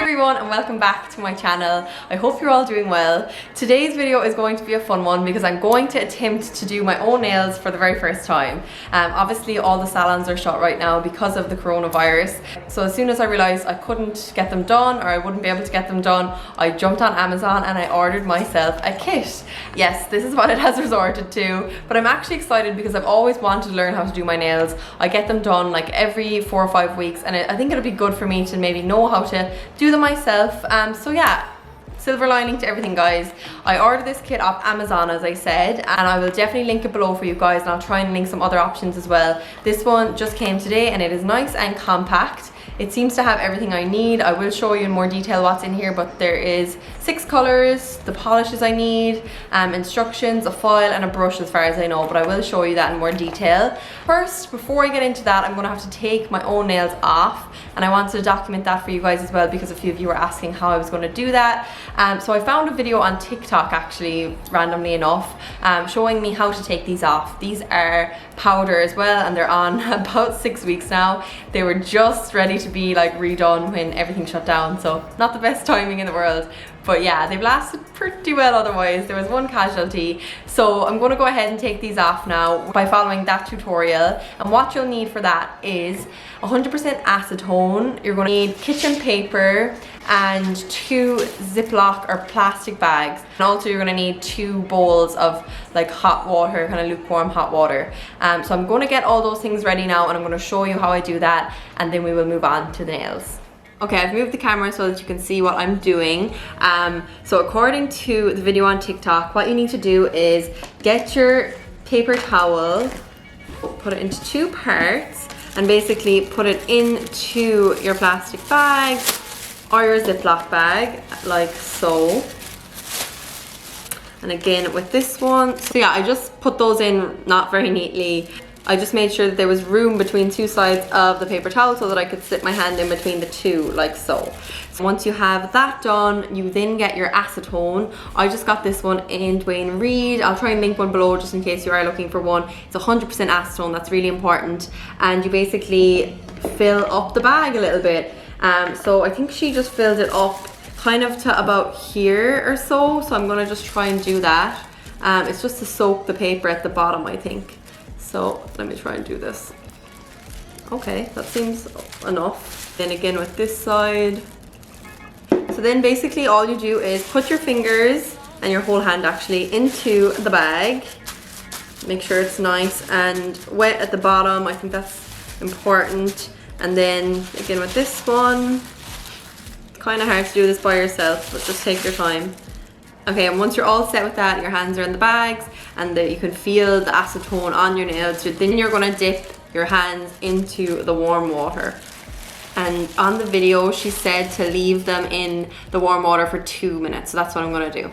everyone and welcome back to my channel. I hope you're all doing well. Today's video is going to be a fun one because I'm going to attempt to do my own nails for the very first time. Obviously all the salons are shut right now because of the coronavirus. So as soon as I realized I couldn't get them done or I wouldn't be able to get them done, I jumped on Amazon and I ordered myself a kit. Yes, this is what it has resorted to, but I'm actually excited because I've always wanted to learn how to do my nails. I get them done like every 4 or 5 weeks and I think it'll be good for me to maybe know how to do them myself. So yeah, silver lining to everything, guys. I ordered this kit off Amazon, as I said, and I will definitely link it below for you guys, and I'll try and link some other options as well. This one just came today and it is nice and compact. It seems to have everything I need. I will show you in more detail what's in here, but there is 6 colors, the polishes I need, instructions, a foil and a brush as far as I know, but I will show you that in more detail. First, before I get into that, I'm gonna have to take my own nails off, and I wanted to document that for you guys as well because a few of you were asking how I was gonna do that. So I found a video on TikTok, actually, randomly enough, showing me how to take these off. These are powder as well, and they're on about 6 weeks now. They were just ready to be like redone when everything shut down, so not the best timing in the world. But yeah, they've lasted pretty well otherwise. There was one casualty. So I'm going to go ahead and take these off now by following that tutorial. And what you'll need for that is 100% acetone. You're going to need kitchen paper and 2 Ziploc or plastic bags. And also you're going to need 2 bowls of like hot water, kind of lukewarm hot water. So I'm going to get all those things ready now and I'm going to show you how I do that, and then we will move on to the nails. Okay, I've moved the camera so that you can see what I'm doing. So according to the video on TikTok, what you need to do is get your paper towel, put it into 2 parts, and basically put it into your plastic bag or your Ziploc bag, like so. And again with this one, so yeah, I just put those in not very neatly. I just made sure that there was room between 2 sides of the paper towel so that I could slip my hand in between the 2, like so. So once you have that done, you then get your acetone. I just got this one in Dwayne Reed. I'll try and link one below just in case you are looking for one. It's 100% acetone, that's really important. And you basically fill up the bag a little bit. So I think she just filled it up kind of to about here or so. So I'm gonna just try and do that. It's just to soak the paper at the bottom, I think. So let me try and do this. Okay, that seems enough. Then again with this side. So then basically all you do is put your fingers and your whole hand actually into the bag. Make sure it's nice and wet at the bottom. I think that's important. And then again with this one, it's kind of hard to do this by yourself, but just take your time. Okay, and once you're all set with that, your hands are in the bags and you can feel the acetone on your nails. So then you're gonna dip your hands into the warm water. And on the video, she said to leave them in the warm water for 2 minutes. So that's what I'm gonna do.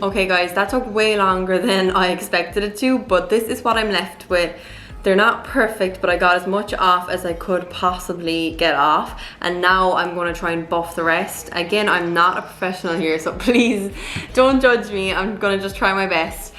Okay guys, that took way longer than I expected it to, but this is what I'm left with. They're not perfect, but I got as much off as I could possibly get off. And now I'm gonna try and buff the rest. Again, I'm not a professional here, so please don't judge me. I'm gonna just try my best.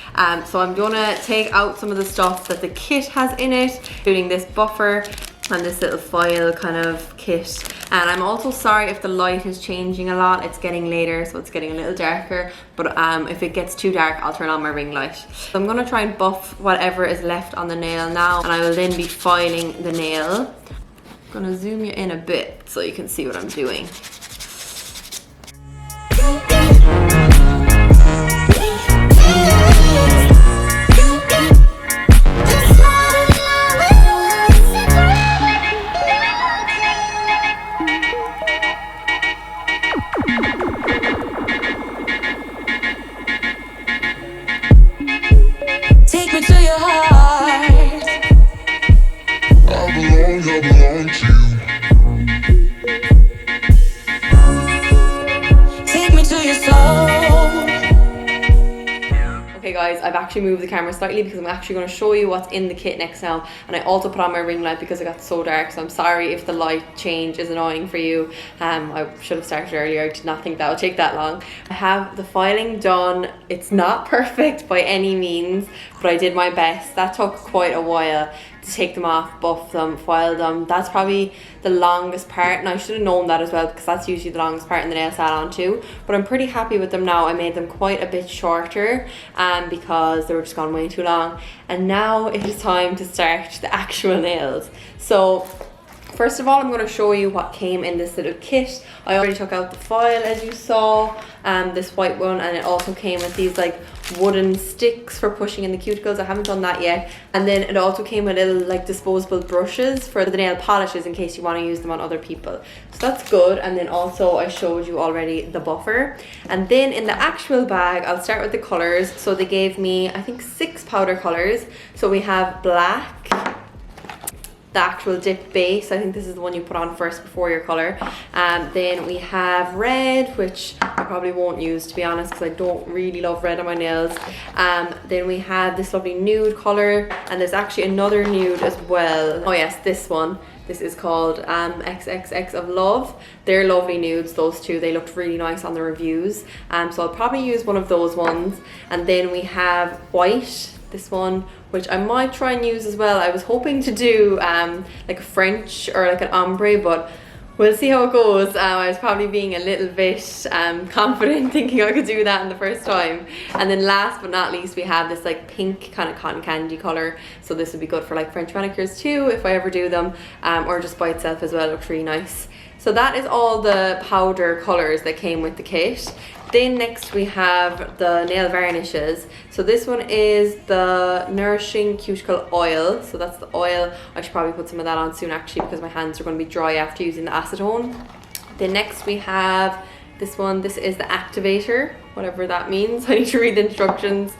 So I'm gonna take out some of the stuff that the kit has in it, including this buffer and this little foil kind of kit. And I'm also sorry if the light is changing a lot. It's getting later, so it's getting a little darker, but if it gets too dark, I'll turn on my ring light. So I'm gonna try and buff whatever is left on the nail now, and I will then be filing the nail. I'm gonna zoom you in a bit so you can see what I'm doing. Okay guys, I've actually moved the camera slightly because I'm actually going to show you what's in the kit next now, and I also put on my ring light because it got so dark, so I'm sorry if the light change is annoying for you. I should have started earlier. I did not think that would take that long. I have the filing done. It's not perfect by any means, but I did my best. That took quite a while to take them off, buff them, file them. That's probably the longest part, and I should have known that as well because that's usually the longest part in the nail salon too. But I'm pretty happy with them now. I made them quite a bit shorter because they were just gone way too long. And now it is time to start the actual nails. So first of all, I'm going to show you what came in this little kit. I already took out the foil, as you saw, this white one, and it also came with these like wooden sticks for pushing in the cuticles. I haven't done that yet. And then it also came with little like disposable brushes for the nail polishes in case you want to use them on other people. So that's good. And then also I showed you already the buffer. And then in the actual bag, I'll start with the colors. So they gave me, I think, 6 powder colors. So we have black, the actual dip base. I think this is the one you put on first before your color. Then we have red, which I probably won't use, to be honest, because I don't really love red on my nails. Then we have this lovely nude color, and there's actually another nude as well. Oh yes, this one. This is called XXX of Love. They're lovely nudes, those two. They looked really nice on the reviews. So I'll probably use one of those ones. And then we have white, this one, which I might try and use as well. I was hoping to do like a French or like an ombre, but we'll see how it goes. I was probably being a little bit confident, thinking I could do that in the first time. And then last but not least, we have this like pink kind of cotton candy color. So this would be good for like French manicures too, if I ever do them, or just by itself as well. It looks really nice. So that is all the powder colors that came with the kit. Then next we have the nail varnishes. So this one is the Nourishing Cuticle Oil. So that's the oil. I should probably put some of that on soon actually, because my hands are going to be dry after using the acetone. Then next we have this one. This is the activator, whatever that means. I need to read the instructions.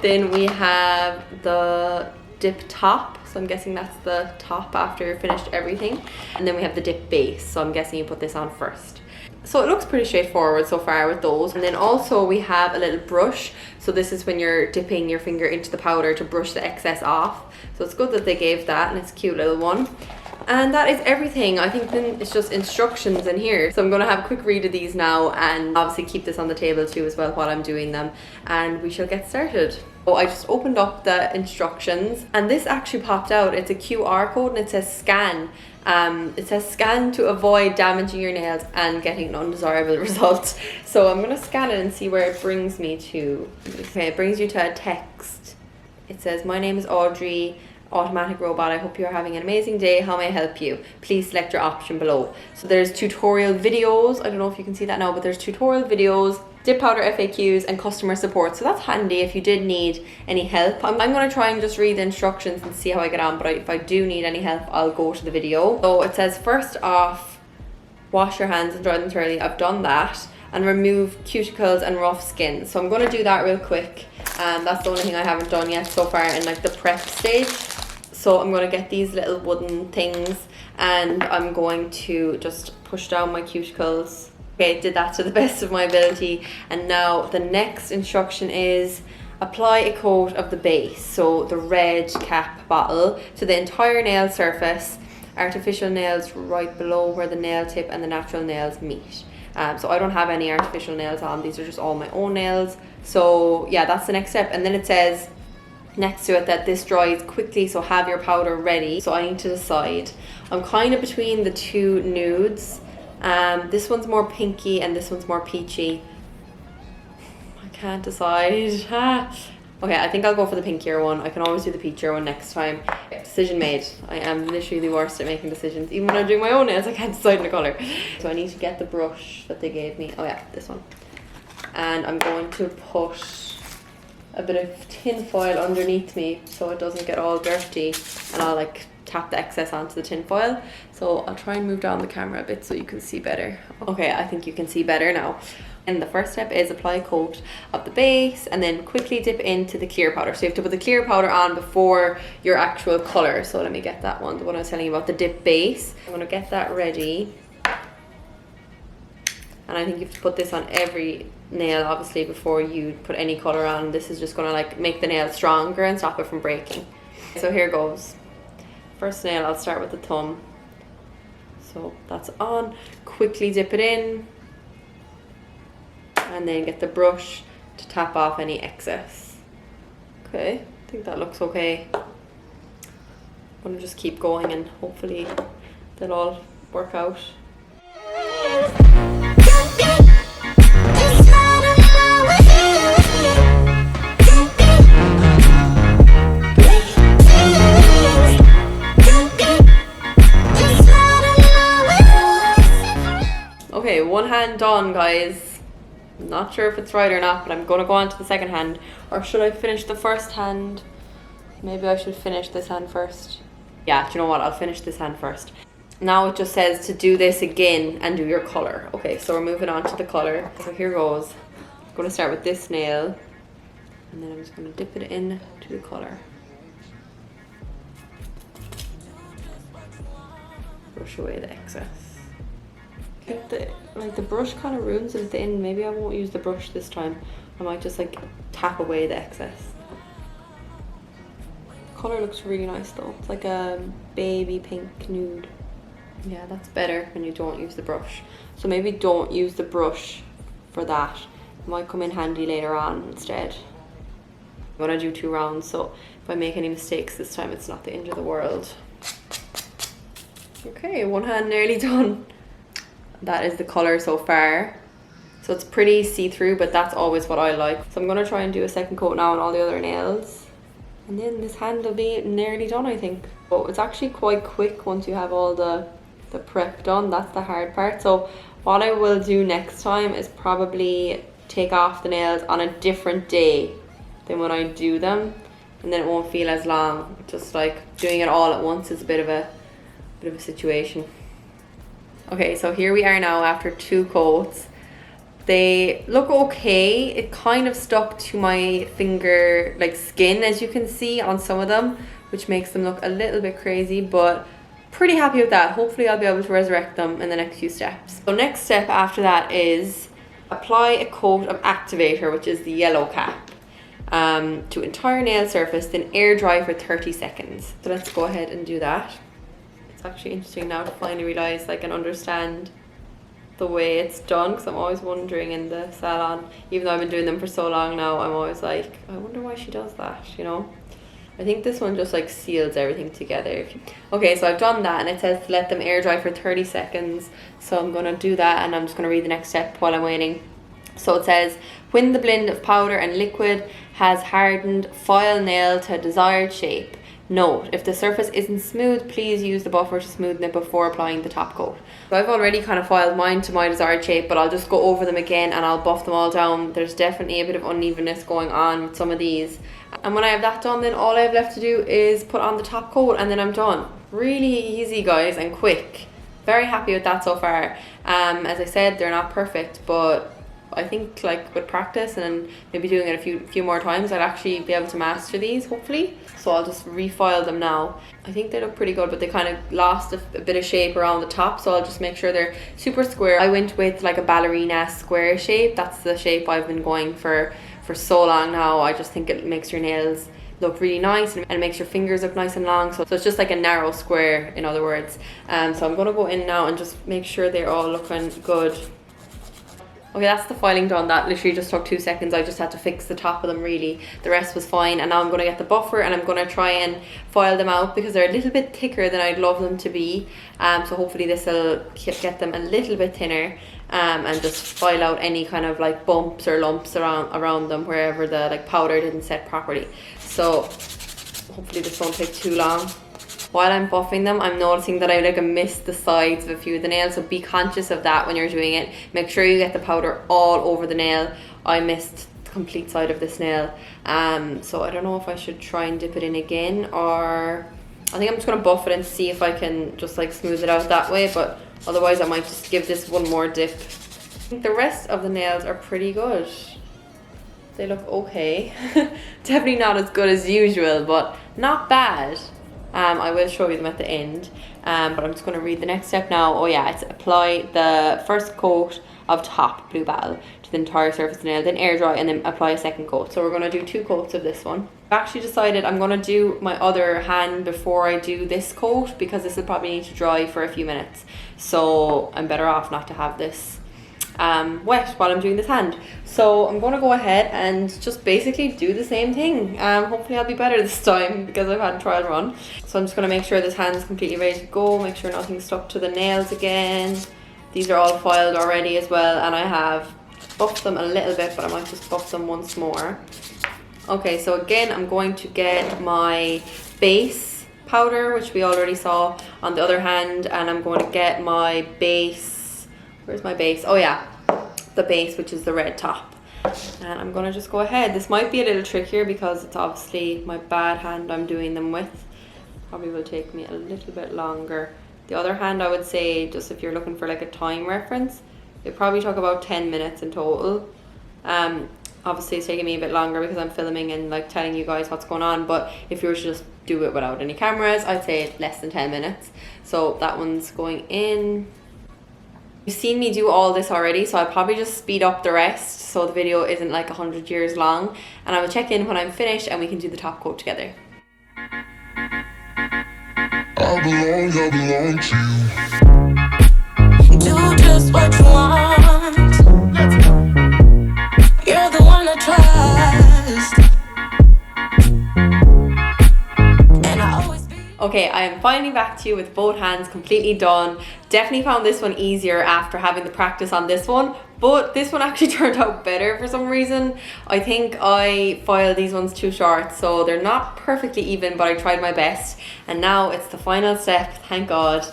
Then we have the dip top. So I'm guessing that's the top after you've finished everything. And then we have the dip base. So I'm guessing you put this on first. So it looks pretty straightforward so far with those. And then also we have a little brush. So this is when you're dipping your finger into the powder to brush the excess off. So it's good that they gave that, and it's a cute little one. And that is everything. I think then it's just instructions in here. So I'm going to have a quick read of these now, and obviously keep this on the table too as well while I'm doing them. And we shall get started. So I just opened up the instructions, and this actually popped out. It's a QR code and it says scan. It says scan to avoid damaging your nails and getting an undesirable result. So I'm going to scan it and see where it brings me to. Okay, it brings you to a text. It says, "My name is Audrey, automatic robot. I hope you're having an amazing day. How may I help you? Please select your option below." So there's tutorial videos. I don't know if you can see that now, but there's tutorial videos, dip powder FAQs, and customer support. So that's handy if you did need any help. I'm going to try and just read the instructions and see how I get on, but if I do need any help, I'll go to the video. So it says, first off, wash your hands and dry them thoroughly. I've done that. And remove cuticles and rough skin. So I'm going to do that real quick. That's the only thing I haven't done yet so far in like the prep stage. So I'm going to get these little wooden things, and I'm going to just push down my cuticles. Okay, did that to the best of my ability. And now the next instruction is apply a coat of the base, so the red cap bottle, to the entire nail surface. Artificial nails right below where the nail tip and the natural nails meet. So I don't have any artificial nails on. These are just all my own nails. So yeah, that's the next step. And then it says next to it that this dries quickly, so have your powder ready. So I need to decide. I'm kind of between the two nudes. This one's more pinky and this one's more peachy. I can't decide. Okay, I think I'll go for the pinkier one. I can always do the peachier one next time. Decision made. I am literally the worst at making decisions. Even when I'm doing my own nails, I can't decide on the colour. So I need to get the brush that they gave me. Oh yeah, this one. And I'm going to put a bit of tin foil underneath me so it doesn't get all dirty, and I'll like tap the excess onto the tin foil. So I'll try and move down the camera a bit so you can see better. Okay, I think you can see better now. And the first step is apply a coat of the base and then quickly dip into the clear powder. So you have to put the clear powder on before your actual colour. So let me get that one, the one I was telling you about, the dip base. I'm going to get that ready. And I think you have to put this on every nail obviously before you put any colour on. This is just going to like make the nail stronger and stop it from breaking. So here goes. First nail, I'll start with the thumb. So that's on. Quickly dip it in. And then get the brush to tap off any excess. Okay, I think that looks okay. I'm gonna just keep going and hopefully they'll all work out. Okay, one hand done, guys. I'm not sure if it's right or not, but I'm gonna go on to the second hand. Or should I finish the first hand? Maybe I should finish this hand first. Yeah, do you know what? I'll finish this hand first. Now it just says to do this again and do your colour. Okay, so we're moving on to the colour. So here goes. I'm gonna start with this nail. And then I'm just gonna dip it in to the colour. Brush away the excess. The brush kind of ruins it at the end. Maybe I won't use the brush this time. I might just like tap away the excess. The colour looks really nice though. It's like a baby pink nude. Yeah, that's better when you don't use the brush. So maybe don't use the brush for that. It might come in handy later on instead. I'm gonna do 2 rounds, so if I make any mistakes this time, it's not the end of the world. Okay, one hand nearly done. That is the colour so far. So it's pretty see-through, but that's always what I like. So I'm gonna try and do a second coat now on all the other nails. And then this hand will be nearly done, I think. But it's actually quite quick once you have all the prep done. That's the hard part. So what I will do next time is probably take off the nails on a different day than when I do them. And then it won't feel as long. Just like doing it all at once is a bit of a situation. Okay, so here we are now after 2 coats. They look okay. It kind of stuck to my finger like skin, as you can see on some of them, which makes them look a little bit crazy, but pretty happy with that. Hopefully I'll be able to resurrect them in the next few steps. So next step after that is apply a coat of activator, which is the yellow cap, to entire nail surface, then air dry for 30 seconds. So let's go ahead and do that. It's actually interesting now to finally realise I can understand the way it's done, because I'm always wondering in the salon, even though I've been doing them for so long now, I'm always like, I wonder why she does that, you know? I think this one just like seals everything together. Okay, so I've done that and it says to let them air dry for 30 seconds. So I'm gonna do that and I'm just gonna read the next step while I'm waiting. So it says, when the blend of powder and liquid has hardened, file nail to a desired shape. Note, if the surface isn't smooth, please use the buffer to smoothen it before applying the top coat. So I've already kind of filed mine to my desired shape, but I'll just go over them again and I'll buff them all down. There's definitely a bit of unevenness going on with some of these. And when I have that done, then all I have left to do is put on the top coat and then I'm done. Really easy, guys, and quick. Very happy with that so far. As I said, they're not perfect, but I think like with practice and maybe doing it a few more times, I'll actually be able to master these, hopefully. So I'll just refile them now. I think they look pretty good, but they kind of lost a bit of shape around the top, so I'll just make sure they're super square. I went with like a ballerina square shape. That's the shape I've been going for so long now. I just think it makes your nails look really nice and it makes your fingers look nice and long. So it's just like a narrow square, in other words. So I'm gonna go in now and just make sure they're all looking good. Okay, that's the filing done. That literally just took 2 seconds. I just had to fix the top of them really. The rest was fine. And now I'm going to get the buffer and I'm going to try and file them out because they're a little bit thicker than I'd love them to be. So hopefully this will get them a little bit thinner and just file out any kind of like bumps or lumps around them wherever the like powder didn't set properly. So hopefully this won't take too long. While I'm buffing them, I'm noticing that I missed the sides of a few of the nails, so be conscious of that when you're doing it. Make sure you get the powder all over the nail. I missed the complete side of this nail, so I don't know if I should try and dip it in again, or I think I'm just gonna buff it and see if I can just like smooth it out that way, but otherwise I might just give this one more dip. I think the rest of the nails are pretty good. They look okay. Definitely not as good as usual, but not bad. I will show you them at the end, but I'm just going to read the next step now. Oh yeah, it's apply the first coat of top Blue Bottle to the entire surface of the nail, then air dry and then apply a second coat. So we're going to do 2 coats of this one. I've actually decided I'm going to do my other hand before I do this coat because this will probably need to dry for a few minutes, so I'm better off not to have this wet while I'm doing this hand. So I'm going to go ahead and just basically do the same thing. Hopefully I'll be better this time because I've had a trial run. So I'm just going to make sure this hand is completely ready to go, make sure nothing's stuck to the nails again. These are all filed already as well, and I have buffed them a little bit, but I might just buff them once more. Okay, so again, I'm going to get my base powder, which we already saw on the other hand, and I'm going to get my base. Where's my base? Oh yeah, the base, which is the red top. And I'm going to just go ahead. This might be a little trickier because it's obviously my bad hand I'm doing them with. Probably will take me a little bit longer. The other hand, I would say, just if you're looking for like a time reference, it probably took about 10 minutes in total. Obviously it's taking me a bit longer because I'm filming and like telling you guys what's going on, but if you were to just do it without any cameras, I'd say less than 10 minutes. So that one's going in. You've seen me do all this already, so I'll probably just speed up the rest so the video isn't like 100 years long, and I will check in when I'm finished and we can do the top coat together. I belong to you. Do just what you want. You're the one I trust. And I always be. Okay, I am finally back to you with both hands completely done. Definitely found this one easier after having the practice on this one, but this one actually turned out better for some reason. I think I filed these ones too short, so they're not perfectly even, but I tried my best. And now it's the final step, thank God.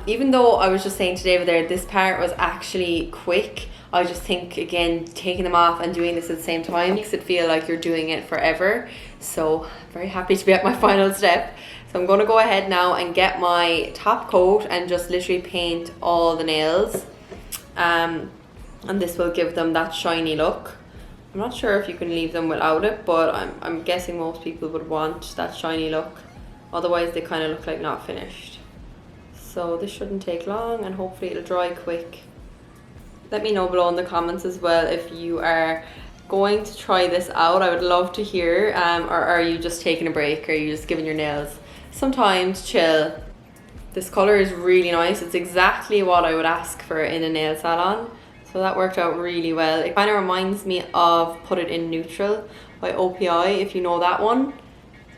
Even though I was just saying to David there, this part was actually quick, I just think, again, taking them off and doing this at the same time makes it feel like you're doing it forever. So I'm very happy to be at my final step. So I'm going to go ahead now and get my top coat and just literally paint all the nails. And this will give them that shiny look. I'm not sure if you can leave them without it, but I'm guessing most people would want that shiny look. Otherwise they kind of look like not finished. So this shouldn't take long and hopefully it'll dry quick. Let me know below in the comments as well if you are going to try this out. I would love to hear. Or are you just taking a break? Or are you just giving your nails some time to chill? This color is really nice. It's exactly what I would ask for in a nail salon. So that worked out really well. It kind of reminds me of Put It In Neutral by OPI, if you know that one.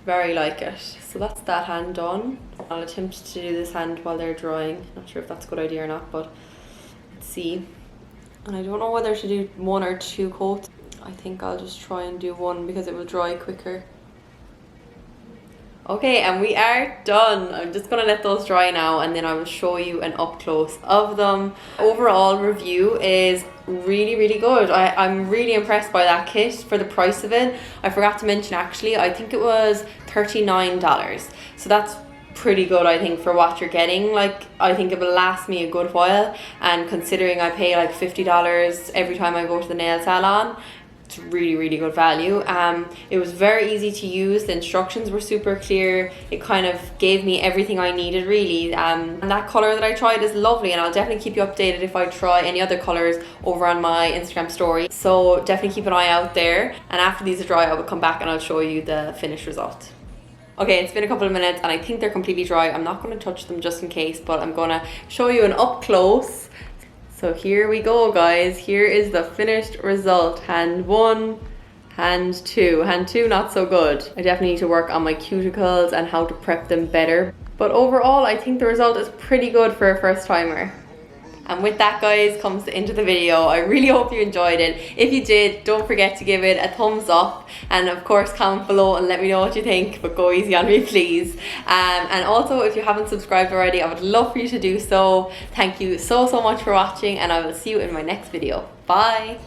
Very like it. So that's that hand done. I'll attempt to do this hand while they're drying. Not sure if that's a good idea or not, but let's see. And I don't know whether to do 1 or 2 coats. I think I'll just try and do 1 because it will dry quicker. Okay, and we are done. I'm just gonna let those dry now and then I will show you an up close of them. Overall review is really, really good. I'm really impressed by that kit for the price of it. I forgot to mention actually, I think it was $39. So that's pretty good, I think, for what you're getting. Like, I think it will last me a good while, and considering I pay like $50 every time I go to the nail salon, it's really, really good value. It was very easy to use. The instructions were super clear. It kind of gave me everything I needed, really. And that color that I tried is lovely, and I'll definitely keep you updated if I try any other colors over on my Instagram story. So definitely keep an eye out there. And after these are dry, I will come back and I'll show you the finished result. Okay, it's been a couple of minutes and I think they're completely dry. I'm not going to touch them just in case, but I'm going to show you an up close. So here we go, guys. Here is the finished result. Hand 1, hand 2. Hand 2, not so good. I definitely need to work on my cuticles and how to prep them better. But overall, I think the result is pretty good for a first timer. And with that, guys, comes the end of the video. I really hope you enjoyed it. If you did, don't forget to give it a thumbs up, and of course comment below and let me know what you think, but go easy on me, please. And also, if you haven't subscribed already, I would love for you to do so. Thank you so much for watching, and I will see you in my next video. Bye.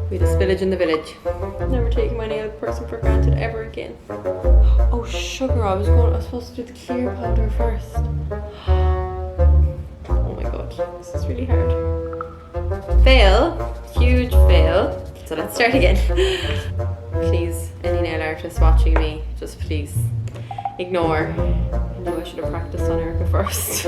We had a spillage in the village. Never taking my nail person for granted ever again. Oh sugar, I was supposed to do the clear powder first. Oh my god, this is really hard. Fail, huge fail. So let's start again. Please, any nail artist watching me, just please ignore. I knew I should have practiced on Erica first.